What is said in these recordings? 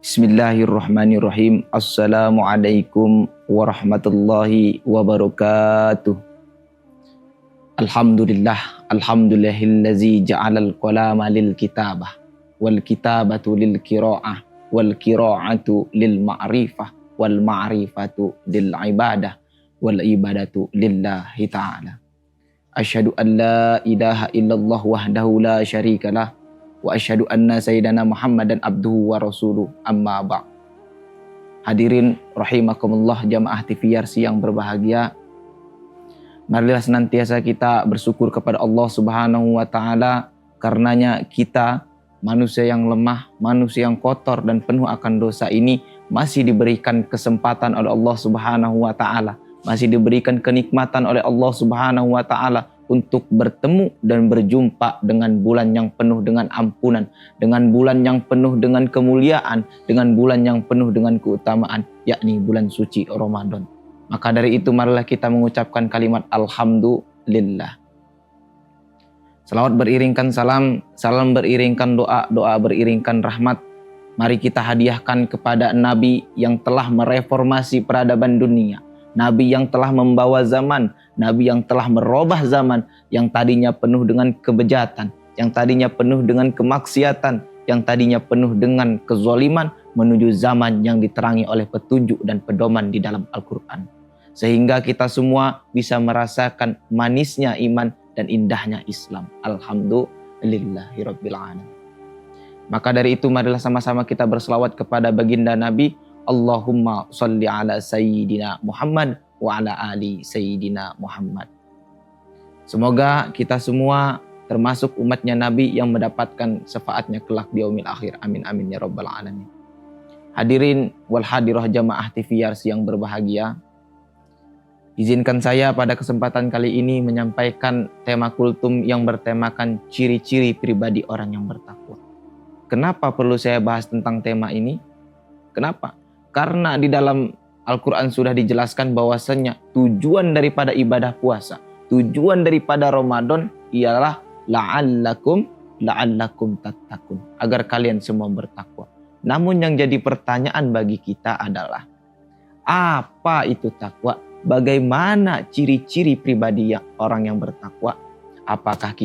Bismillahirrahmanirrahim. Assalamualaikum warahmatullahi wabarakatuh. Alhamdulillahillazi ja'alal qalama lil kitabah wal kitabatu lil qiraah wal qiraatu lil ma'rifah wal ma'rifatu lil ibadah wal ibadatu lillahi ta'ala. Asyhadu an la ilaha illallah wahdahu la syarikalah wa asyhadu anna sayyidana Muhammadan abduhu wa rasuluh, amma ba'. Hadirin rahimakumullah jamaah TVRC yang berbahagia. Marilah senantiasa kita bersyukur kepada Allah Subhanahu wa taala, karenanya kita manusia yang lemah, manusia yang kotor dan penuh akan dosa ini masih diberikan kesempatan oleh Allah Subhanahu wa taala, masih diberikan kenikmatan oleh Allah Subhanahu wa taala untuk bertemu dan berjumpa dengan bulan yang penuh dengan ampunan, dengan bulan yang penuh dengan kemuliaan, dengan bulan yang penuh dengan keutamaan, yakni bulan suci Ramadan. Maka dari itu marilah kita mengucapkan kalimat alhamdulillah. Salawat beriringkan salam, salam beriringkan doa, doa beriringkan rahmat. Mari kita hadiahkan kepada Nabi yang telah mereformasi peradaban dunia, Nabi yang telah membawa zaman, Nabi yang telah merubah zaman, yang tadinya penuh dengan kebejatan, yang tadinya penuh dengan kemaksiatan, yang tadinya penuh dengan kezaliman, menuju zaman yang diterangi oleh petunjuk dan pedoman di dalam Al-Quran. Sehingga kita semua bisa merasakan manisnya iman dan indahnya Islam. Alhamdulillahirabbil alamin. Maka dari itu marilah sama-sama kita berselawat kepada baginda Nabi. Allahumma sholli ala sayyidina Muhammad wa ala ali sayyidina Muhammad. Semoga kita semua termasuk umatnya Nabi yang mendapatkan syafaatnya kelak di yaumil akhir. Amin amin ya rabbal alamin. Hadirin wal hadirah jamaah TVRC yang berbahagia. Izinkan saya pada kesempatan kali ini menyampaikan tema kultum yang bertemakan ciri-ciri pribadi orang yang bertakwa. Kenapa perlu saya bahas tentang tema ini? Kenapa? Karena di dalam Al-Quran sudah dijelaskan bahwasannya tujuan daripada ibadah puasa, tujuan daripada Ramadan ialah la'allakum tattaqun, agar kalian semua bertakwa. Namun yang jadi pertanyaan bagi kita adalah, apa itu takwa? Bagaimana ciri-ciri pribadi orang yang bertakwa? Apakah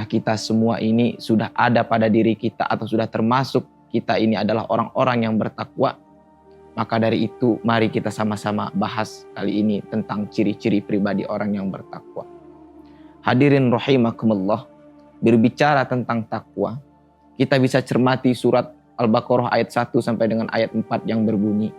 kita semua ini sudah ada pada diri kita atau sudah termasuk kita ini adalah orang-orang yang bertakwa? Maka dari itu mari kita sama-sama bahas kali ini tentang ciri-ciri pribadi orang yang bertakwa. Hadirin rahimakumullah, berbicara tentang takwa, kita bisa cermati surat Al-Baqarah ayat 1 sampai dengan ayat 4 yang berbunyi,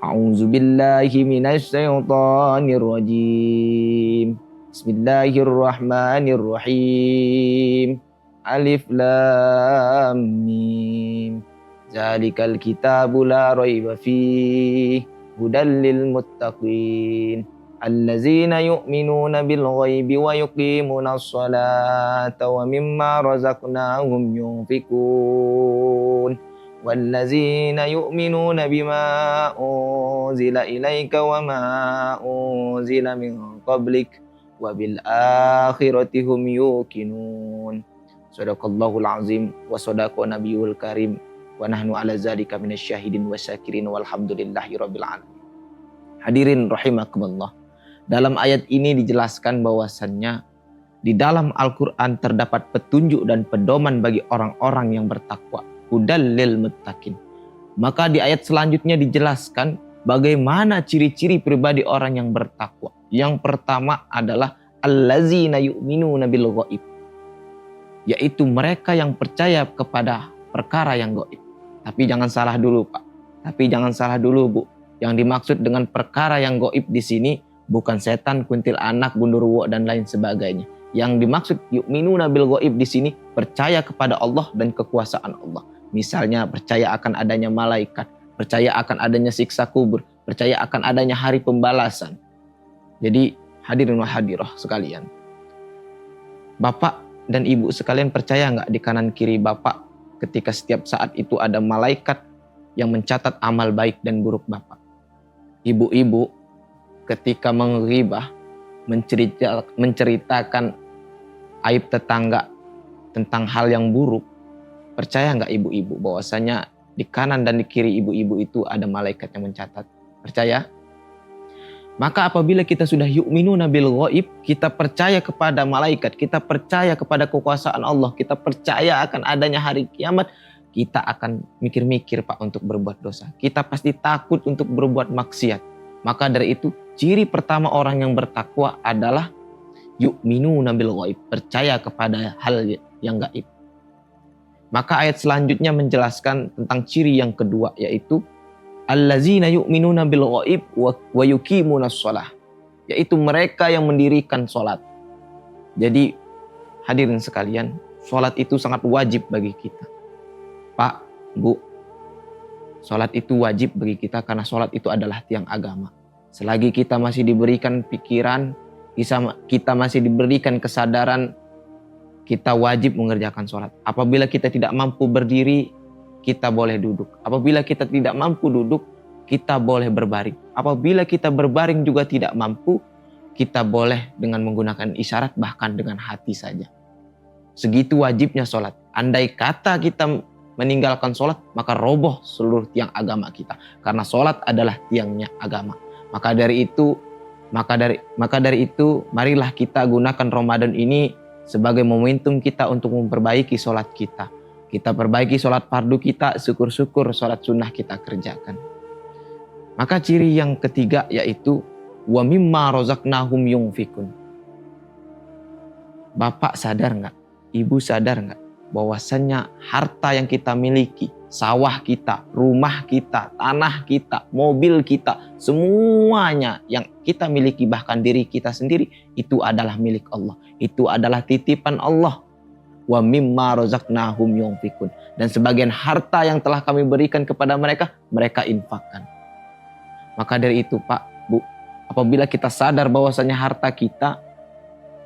A'udzubillahi minasyaitonirrajim. Bismillahirrahmanirrahim. Alif lam mim. Zalikal kitabu la raiba fihi hudal lil muttaqin. Allazina yu'minuna bil ghaibi wa yuqimunas salata wa mimma razaqnahum yunfikun. Wallazina yu'minuna bima unzila ilaika wa ma unzila min qablik wa bil akhirati hum yuqinun. Shadaqallahul azim wa shadaqa nabiyul karim wa nahnu ala zalika minasyahidin wa syakirin walhamdulillahirabbil alamin. Hadirin rahimakumullah. Dalam ayat ini dijelaskan bahwasannya di dalam Al-Qur'an terdapat petunjuk dan pedoman bagi orang-orang yang bertakwa. Hudal lil muttaqin. Maka di ayat selanjutnya dijelaskan bagaimana ciri-ciri pribadi orang yang bertakwa. Yang pertama adalah allazina yu'minuna bil ghaib, yaitu mereka yang percaya kepada perkara yang gaib. Tapi jangan salah dulu Pak. Tapi jangan salah dulu Bu. Yang dimaksud dengan perkara yang gaib di sini bukan setan, kuntilanak, gundurwo dan lain sebagainya. Yang dimaksud yu'minuna bil ghaib di sini percaya kepada Allah dan kekuasaan Allah. Misalnya percaya akan adanya malaikat, percaya akan adanya siksa kubur, percaya akan adanya hari pembalasan. Jadi hadirin wa hadirah sekalian, Bapak dan Ibu sekalian percaya nggak di kanan kiri Bapak ketika setiap saat itu ada malaikat yang mencatat amal baik dan buruk Bapak? Ibu-ibu ketika menghibah, menceritakan aib tetangga tentang hal yang buruk, percaya nggak ibu-ibu bahwasanya Di kanan dan di kiri ibu-ibu itu ada malaikat yang mencatat. Percaya? Maka apabila kita sudah yu'minuna bil ghaib, kita percaya kepada malaikat, kita percaya kepada kekuasaan Allah, kita percaya akan adanya hari kiamat, kita akan mikir-mikir Pak untuk berbuat dosa. Kita pasti takut untuk berbuat maksiat. Maka dari itu, ciri pertama orang yang bertakwa adalah yu'minuna bil ghaib, percaya kepada hal yang gaib. Maka ayat selanjutnya menjelaskan tentang ciri yang kedua, yaitu allazina yu'minuna bil ghaib wa yuqimunas shalah, yaitu mereka yang mendirikan salat. Jadi hadirin sekalian, salat itu sangat wajib bagi kita. Pak, Bu, salat itu wajib bagi kita karena salat itu adalah tiang agama. Selagi kita masih diberikan pikiran, kita masih diberikan kesadaran, kita wajib mengerjakan salat. Apabila kita tidak mampu berdiri, kita boleh duduk. Apabila kita tidak mampu duduk, kita boleh berbaring. Apabila kita berbaring juga tidak mampu, kita boleh dengan menggunakan isyarat, bahkan dengan hati saja. Segitu wajibnya salat. Andai kata kita meninggalkan salat, maka roboh seluruh tiang agama kita. Karena salat adalah tiangnya agama. Maka dari itu, marilah kita gunakan Ramadan ini sebagai momentum kita untuk memperbaiki salat kita. Kita perbaiki salat fardu kita, syukur-syukur salat sunnah kita kerjakan. Maka ciri yang ketiga yaitu wa mimma razaqnahum yunfikun. Bapak sadar nggak? Ibu sadar nggak? Bahwasannya harta yang kita miliki, sawah kita, rumah kita, tanah kita, mobil kita, semuanya yang kita miliki, bahkan diri kita sendiri, itu adalah milik Allah. Itu adalah titipan Allah. Wa mimma razaqnahum yunfikun. Dan sebagian harta yang telah kami berikan kepada mereka, mereka infakkan. Maka dari itu Pak, Bu, apabila kita sadar bahwasanya harta kita,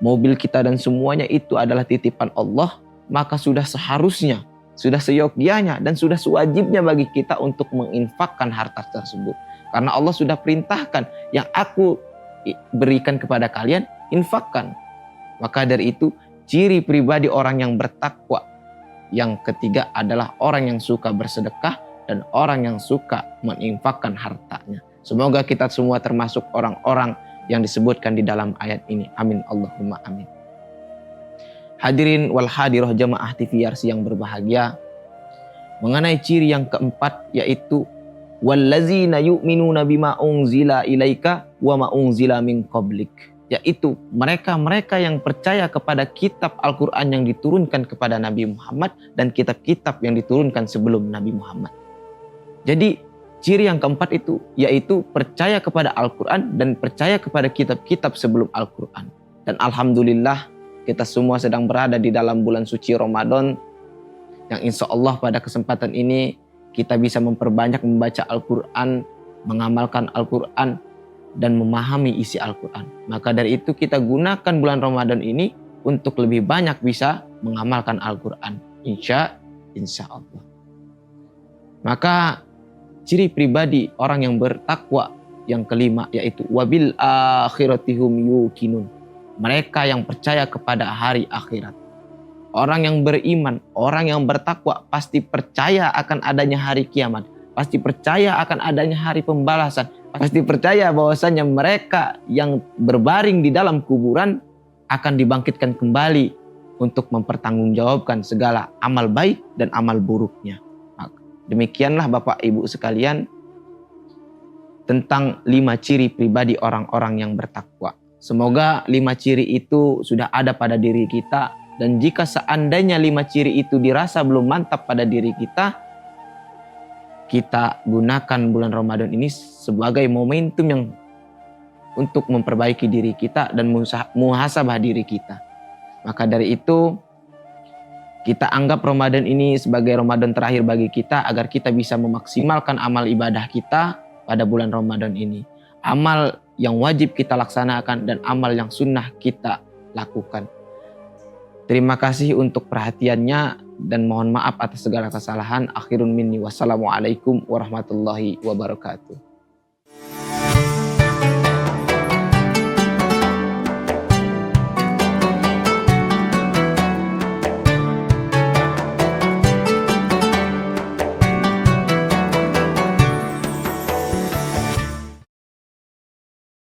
mobil kita dan semuanya itu adalah titipan Allah, maka sudah seharusnya, sudah seyogyanya dan sudah sewajibnya bagi kita untuk menginfakkan harta tersebut. Karena Allah sudah perintahkan, yang aku berikan kepada kalian, infakkan. Maka dari itu, ciri pribadi orang yang bertakwa yang ketiga adalah orang yang suka bersedekah dan orang yang suka menginfakkan hartanya. Semoga kita semua termasuk orang-orang yang disebutkan di dalam ayat ini. Amin Allahumma amin. Hadirin wal hadirah jamaah TVRC yang berbahagia, mengenai ciri yang keempat yaitu wallazina yu'minuna bima unzila ilaika wa ma unzila min qablik, yaitu mereka-mereka yang percaya kepada kitab Al-Qur'an yang diturunkan kepada Nabi Muhammad dan kitab-kitab yang diturunkan sebelum Nabi Muhammad. Jadi ciri yang keempat itu yaitu percaya kepada Al-Qur'an dan percaya kepada kitab-kitab sebelum Al-Qur'an. Dan alhamdulillah kita semua sedang berada di dalam bulan suci Ramadan yang insya Allah pada kesempatan ini kita bisa memperbanyak membaca Al-Quran, mengamalkan Al-Quran, dan memahami isi Al-Quran. Maka dari itu kita gunakan bulan Ramadan ini untuk lebih banyak bisa mengamalkan Al-Quran. Insya Allah. Maka ciri pribadi orang yang bertakwa yang kelima yaitu wabil akhiratihum yuqinun. Mereka yang percaya kepada hari akhirat. Orang yang beriman, orang yang bertakwa pasti percaya akan adanya hari kiamat. Pasti percaya akan adanya hari pembalasan. Pasti percaya bahwasanya mereka yang berbaring di dalam kuburan akan dibangkitkan kembali untuk mempertanggungjawabkan segala amal baik dan amal buruknya. Demikianlah Bapak Ibu sekalian tentang 5 ciri pribadi orang-orang yang bertakwa. Semoga 5 ciri itu sudah ada pada diri kita, dan jika seandainya 5 ciri itu dirasa belum mantap pada diri kita, kita gunakan bulan Ramadan ini sebagai momentum yang untuk memperbaiki diri kita dan muhasabah diri kita. Maka dari itu, kita anggap Ramadan ini sebagai Ramadan terakhir bagi kita agar kita bisa memaksimalkan amal ibadah kita pada bulan Ramadan ini. Amal yang wajib kita laksanakan dan amal yang sunnah kita lakukan. Terima kasih untuk perhatiannya dan mohon maaf atas segala kesalahan. Akhirun minni wassalamualaikum warahmatullahi wabarakatuh.